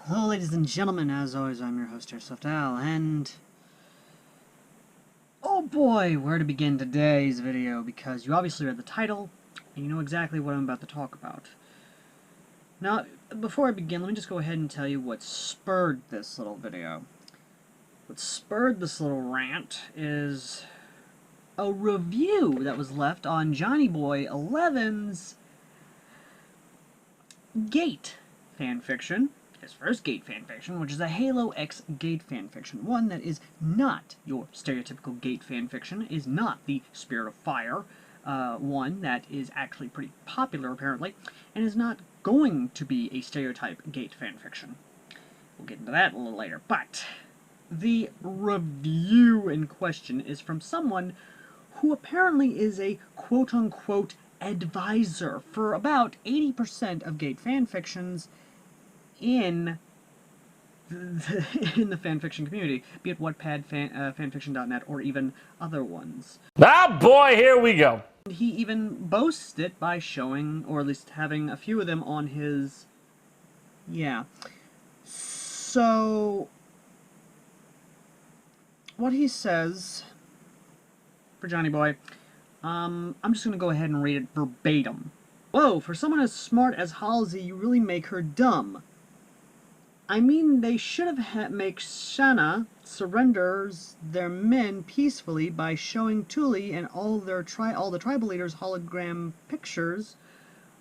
Hello ladies and gentlemen, as always I'm your host AirsoftAL, and oh boy, where to begin today's video, because you obviously read the title, and you know exactly what I'm about to talk about. Now, before I begin, let me just go ahead and tell you what spurred this little video. What spurred this little rant is a review that was left on Johnny Boy 11's Gate fanfiction. His first Gate fanfiction, which is a Halo X Gate fanfiction. One that is not your stereotypical Gate fanfiction, is not the Spirit of Fire, one that is actually pretty popular apparently, and is not going to be a stereotype Gate fanfiction. We'll get into that a little later, but the review in question is from someone who apparently is a quote-unquote advisor for about 80% of Gate fanfictions in the fanfiction community, be it Wattpad, fanfiction.net, or even other ones. Ah, boy, here we go. He even boasts it by showing, or at least having a few of them on his... yeah. So, what he says, for Johnny Boy, I'm just going to go ahead and read it verbatim. Whoa, for someone as smart as Halsey, you really make her dumb. I mean, they should have make Shanna surrenders their men peacefully by showing Thule and all the tribal leaders hologram pictures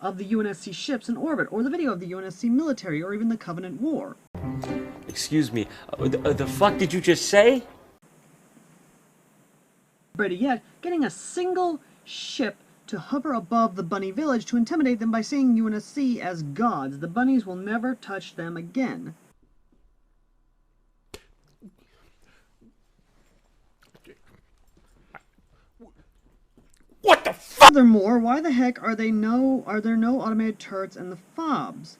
of the UNSC ships in orbit, or the video of the UNSC military, or even the Covenant War. Excuse me, the fuck did you just say? Better yet, getting a single ship to hover above the bunny village to intimidate them by seeing UNSC as gods. The bunnies will never touch them again. What the fuck? Furthermore, why the heck are there no automated turrets in the FOBs?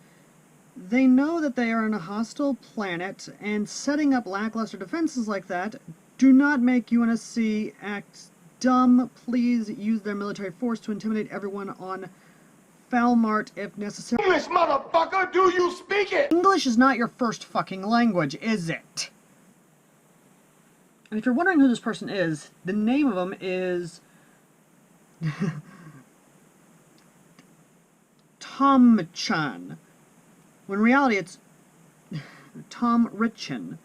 They know that they are on a hostile planet, and setting up lackluster defenses like that do not make UNSC act dumb. Please use their military force to intimidate everyone on Falmart if necessary. English, motherfucker! Do you speak it? English is not your first fucking language, is it? And if you're wondering who this person is, the name of him is... Tomchan. When in reality it's Tom Richin.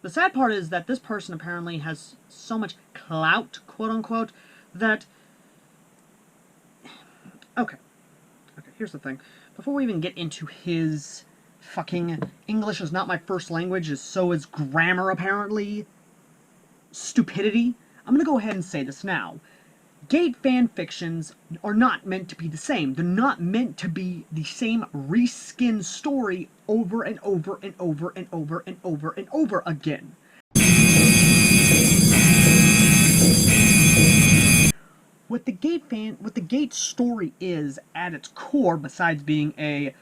The sad part is that this person apparently has so much clout, quote-unquote, that... Okay, here's the thing. Before we even get into his fucking English is not my first language, so is grammar, apparently, stupidity, I'm gonna go ahead and say this now. Gate fanfictions are not meant to be the same. They're not meant to be the same reskin story over and over and over and over and over and over again. What the Gate story is at its core, besides being a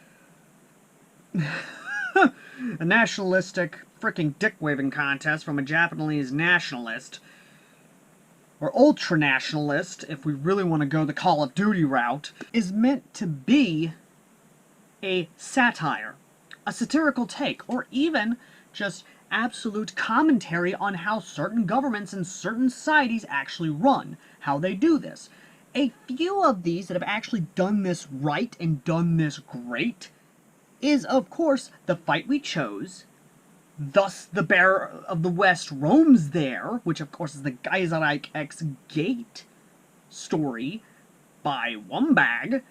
nationalistic freaking dick-waving contest from a Japanese nationalist, or ultra-nationalist, if we really want to go the Call of Duty route, is meant to be a satire, a satirical take, or even just absolute commentary on how certain governments and certain societies actually run, how they do this. A few of these that have actually done this right and done this great is, of course, The Fight We Chose, Thus the Bear of the West Roams There, which of course is the Geyserreich X Gate story by Wumbag,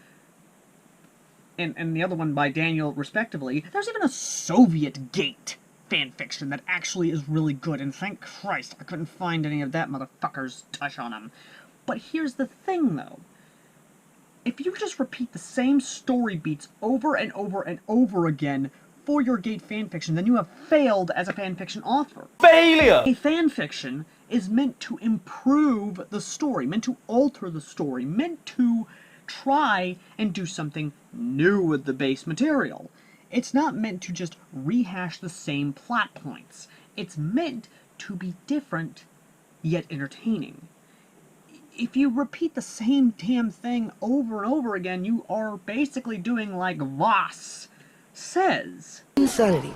and the other one by Daniel, respectively. There's even a Soviet Gate fanfiction that actually is really good, and thank Christ I couldn't find any of that motherfucker's touch on him. But here's the thing, though. If you just repeat the same story beats over and over and over again for your Gate fanfiction, then you have failed as a fanfiction author. Failure! A fanfiction is meant to improve the story, meant to alter the story, meant to try and do something new with the base material. It's not meant to just rehash the same plot points. It's meant to be different, yet entertaining. if you repeat the same damn thing over and over again, you are basically doing like Voss says. Insanity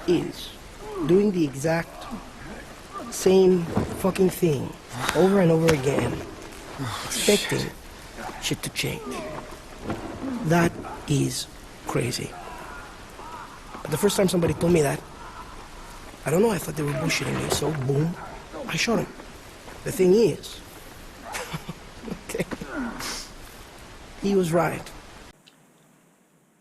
is doing the exact same fucking thing over and over again, expecting shit to change. That is crazy. But the first time somebody told me that, I don't know, I thought they were bullshitting me, so boom, I shot him. The thing is, okay, he was right.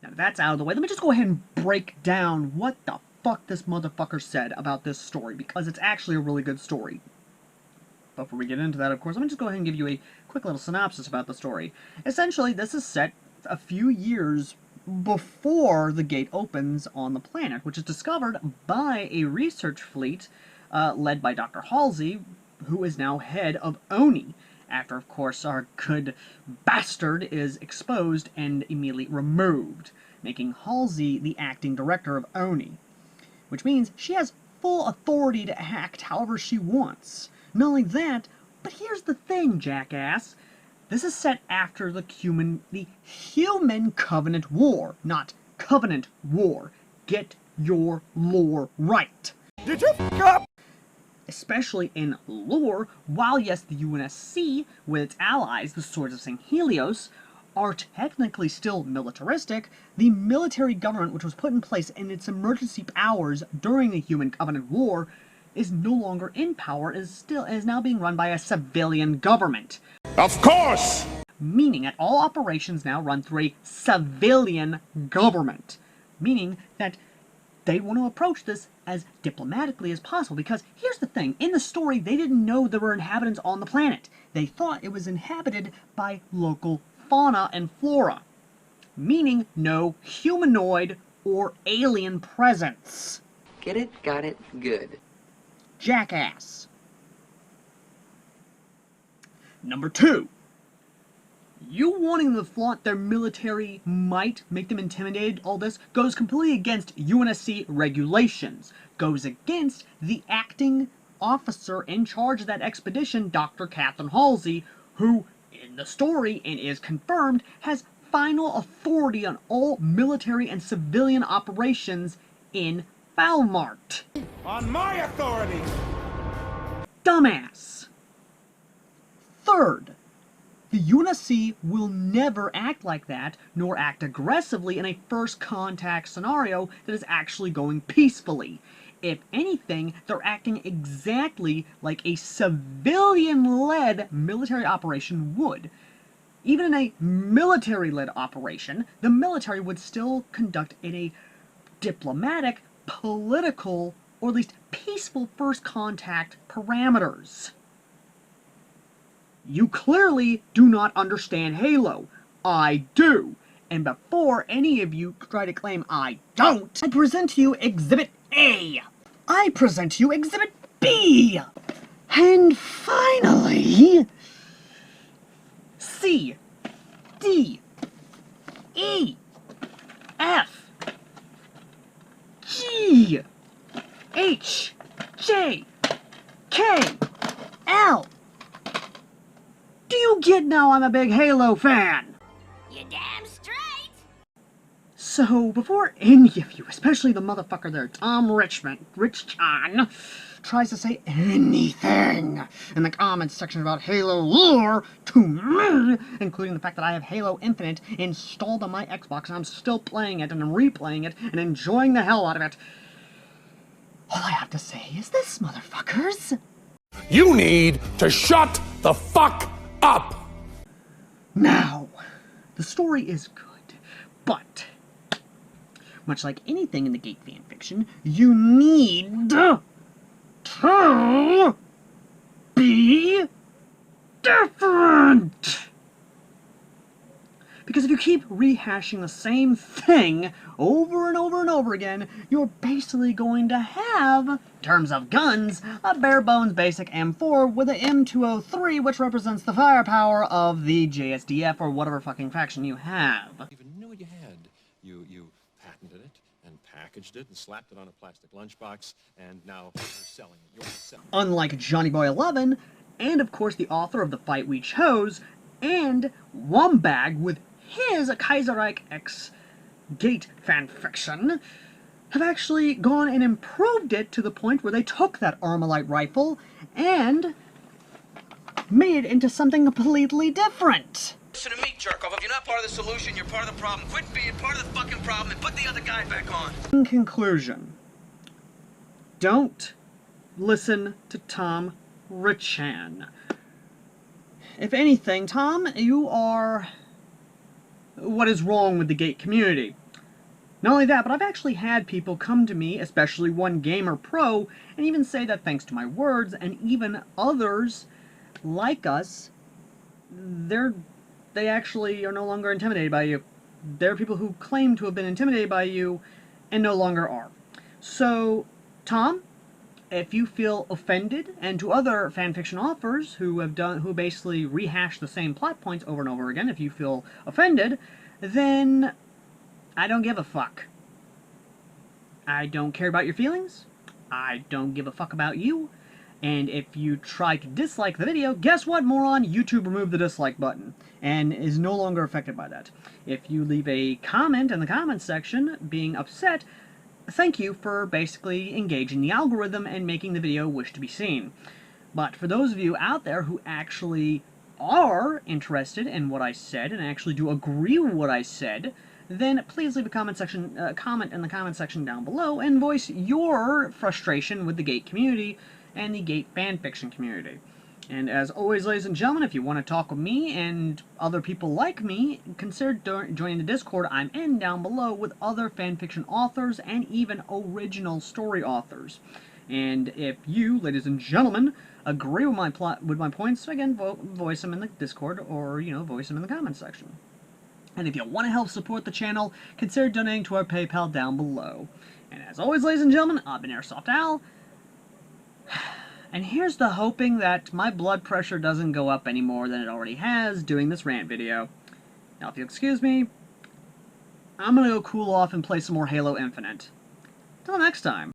Now that's out of the way. Let me just go ahead and break down what the fuck this motherfucker said about this story, because it's actually a really good story. Before we get into that, of course, let me just go ahead and give you a quick little synopsis about the story. Essentially, this is set a few years before the gate opens on the planet, which is discovered by a research fleet led by Dr. Halsey, who is now head of ONI, after, of course, our good bastard is exposed and immediately removed, making Halsey the acting director of ONI, which means she has full authority to act however she wants. Not only that, but here's the thing, jackass. This is set after the Human Covenant War, not Covenant War. Get your lore right. Did you f*** up? Especially in lore, while yes, the UNSC, with its allies, the Swords of St. Helios, are technically still militaristic, the military government which was put in place in its emergency powers during the Human Covenant War is no longer in power, is now being run by a civilian government. Of course! Meaning that all operations now run through a civilian government. Meaning that they want to approach this as diplomatically as possible, because here's the thing, in the story they didn't know there were inhabitants on the planet. They thought it was inhabited by local fauna and flora, meaning no humanoid or alien presence. Get it? Got it? Good. Jackass. Number 2. You wanting them to flaunt their military might, make them intimidated, all this, goes completely against UNSC regulations. Goes against the acting officer in charge of that expedition, Dr. Catherine Halsey, who, in the story, and is confirmed, has final authority on all military and civilian operations in Falmart. On my authority! Dumbass. Third, the UNSC will never act like that, nor act aggressively in a first contact scenario that is actually going peacefully. If anything, they're acting exactly like a civilian-led military operation would. Even in a military-led operation, the military would still conduct in a diplomatic, political, or at least peaceful first contact parameters. You clearly do not understand Halo. I do. And before any of you try to claim I don't, I present to you Exhibit A. I present to you Exhibit B. And finally, C, D, E, F, G, H, J, K, L. Do you get now I'm a big Halo fan? You damn straight! So, before any of you, especially the motherfucker there, Richchan, tries to say anything in the comments section about Halo lore to me, including the fact that I have Halo Infinite installed on my Xbox and I'm still playing it and I'm replaying it and enjoying the hell out of it, all I have to say is this, motherfuckers. You need to shut the fuck up! Now, the story is good, but much like anything in the Gate fanfiction, you need to be different! Because if you keep rehashing the same thing over and over and over again, you're basically going to have, in terms of guns, a bare-bones basic M4 with an M203, which represents the firepower of the JSDF or whatever fucking faction you have. Even knew what you had. You patented it and packaged it and slapped it on a plastic lunchbox, and now you're selling it. You're selling it. Unlike Johnny Boy 11, and of course the author of The Fight We Chose, and Wombag with his Kaiserreich X Gate fanfiction, have actually gone and improved it to the point where they took that Armalite rifle and made it into something completely different. Listen to me, jerk-off. If you're not part of the solution, you're part of the problem. Quit being part of the fucking problem and put the other guy back on. In conclusion, don't listen to Tomchan. If anything, Tom, you are what is wrong with the Gate community. Not only that, but I've actually had people come to me, especially one gamer pro, and even say that thanks to my words, and even others like us, they actually are no longer intimidated by you. There are people who claim to have been intimidated by you and no longer are. So, Tom, if you feel offended, and to other fanfiction authors who basically rehash the same plot points over and over again, if you feel offended, then I don't give a fuck. I don't care about your feelings. I don't give a fuck about you. And if you try to dislike the video, guess what, moron? YouTube removed the dislike button and is no longer affected by that. If you leave a comment in the comments section being upset, thank you for basically engaging the algorithm and making the video wish to be seen. But for those of you out there who actually are interested in what I said and actually do agree with what I said, then please leave a comment in the comment section down below and voice your frustration with the Gate community and the Gate fanfiction community. And as always, ladies and gentlemen, if you want to talk with me and other people like me, consider joining the Discord I'm in down below with other fanfiction authors and even original story authors. And if you, ladies and gentlemen, agree with my points, again, voice them in the Discord or, voice them in the comment section. And if you want to help support the channel, consider donating to our PayPal down below. And as always, ladies and gentlemen, I've been AirsoftAL. And here's to hoping that my blood pressure doesn't go up any more than it already has doing this rant video. Now, if you'll excuse me, I'm gonna go cool off and play some more Halo Infinite. Till next time.